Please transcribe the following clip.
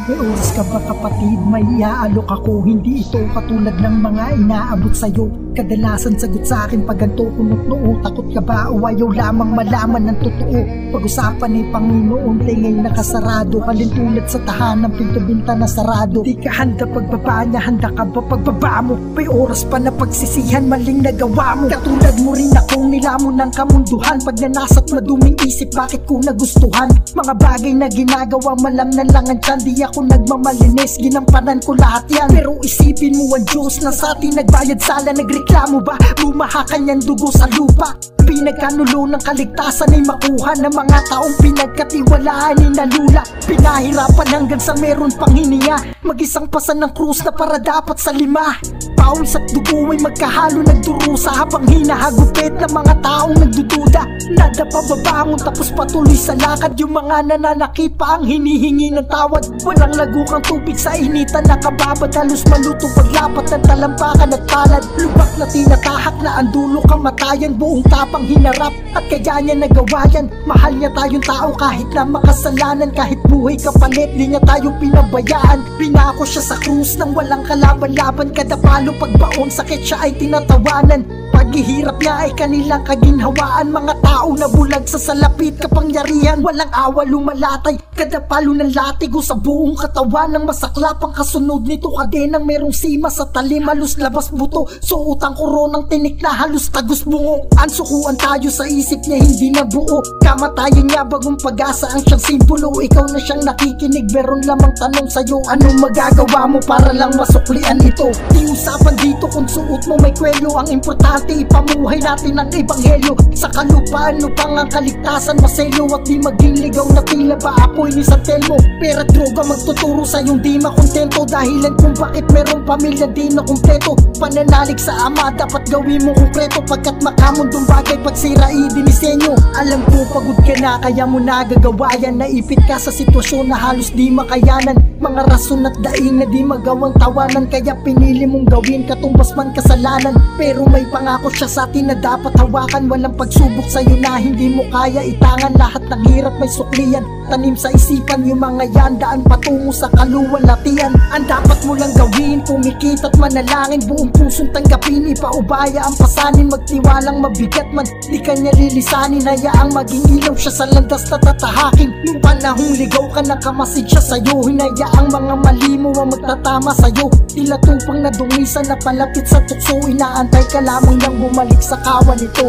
May oras ka ba kapatid? May iaalok ako. Hindi ito katulad ng mga inaabot sa'yo. Kadalasan sagot sa akin pag ganito kunot-noo. Takot ka ba o ayaw lamang malaman ng totoo? Pag-usapan ni Panginoon, tingay nakasarado. Halintulad sa tahanang pinto-binta na sarado. Di ka handa pagbaba niya, handa ka ba pagbaba mo? May oras pa na pagsisihan, maling nagawa mo. Katulad mo rin akong nilamon ng kamunduhan. Pag nanasa't maduming isip, bakit ko nagustuhan? Mga bagay na ginagawa malang na lang ang tiyan. Di ako nagmamalinis, ginampanan ko lahat yan. Pero isipin mo ang Diyos na sa atin nagbayad sala. Nagreklamo ba? Bumaha kanyang dugo sa lupa. Pinagkanulo ng kaligtasan ay makuha ng mga taong pinagkatiwalaan ay nalula. Pinahirapan hanggang sa meron pang hininga. Mag-isang pasan ng krus na para dapat sa 5. Pawis at dugo ay magkahalo nagdurusa. Habang hinahagupit ng mga taong nagdududa. Nada pa babangon tapos patuloy sa lakad. Yung mga nananakit pa ang hinihingi ng tawad. Walang lagukang tubig sa initan nakababad. Halos malutong paglapat ng talampakan at palad. Lubak na tinatahak na ang dulo kamatayan. Buong tapang hinarap at kaya niya nagawa yan. Mahal niya tayong tao kahit na makasalanan. Kahit buhay kapalit, di niya tayo pinabayaan. Pinako siya sa krus nang walang kalaban-laban. Kada palo pagbaon, sakit siya ay tinatawanan. Paghihirap niya ay kanilang kaginhawaan. Mga tao na bulag sa salapit kapangyarihan. Walang awa lumalatay, kada palo ng latigo sa buong katawan. Ng masaklap ang kasunod nito, kadenang merong sima sa talim. Halos labas buto, suotang koronang tinik na halos tagos bungo. Ansukuan tayo sa isip niya, hindi na buo. Kamatayan niya bagong pag-asa ang siyang simbolo. Ikaw na siyang nakikinig, meron lamang tanong sa'yo. Anong magagawa mo para lang masuklian ito? Di usapan dito kung suot mo may kwelo. Ang importante ipamuhay natin ang ebanghelyo. Sa kalupaan upang ang kaligtasan maselo. At di maging ligaw na tila ba apoy ni San Telmo. Pera at droga magtuturo sa iyong di makontento. Dahilan kung bakit merong pamilya di na kumpleto. Pananalig sa ama dapat gawin mo konkreto. Pagkat makamundong bagay pagsira idinisenyo. Alam ko pagod ka na kaya mo nagagawa yan. Naipit ka sa sitwasyon na halos di makayanan. Mga rason at daing na di magawang tawanan. Kaya pinili mong gawin katumbas man kasalanan. Pero may pangako siya sa atin na dapat hawakan. Walang pagsubok sa'yo na hindi mo kaya itangan. Lahat ng hirap may suklian. Tanim sa isipan yung mga yan. Daan patungo sa kaluwalhatian. Ang dapat mo lang gawin, pumikit at manalangin. Buong pusong tanggapin, ipaubaya ang pasanin. Magtiwalang mabigat man, di kanya lilisanin. Hayaang maging ilaw siya sa landas na tatahakin. Nung panahong ligaw ka nakamasid siya sa'yo. Hinayaang mga mali mo ang magtatama sa'yo. Tila tupang na dumisan na palapit sa tukso. Inaantay ka lamang nang bumalik sa kawan nito.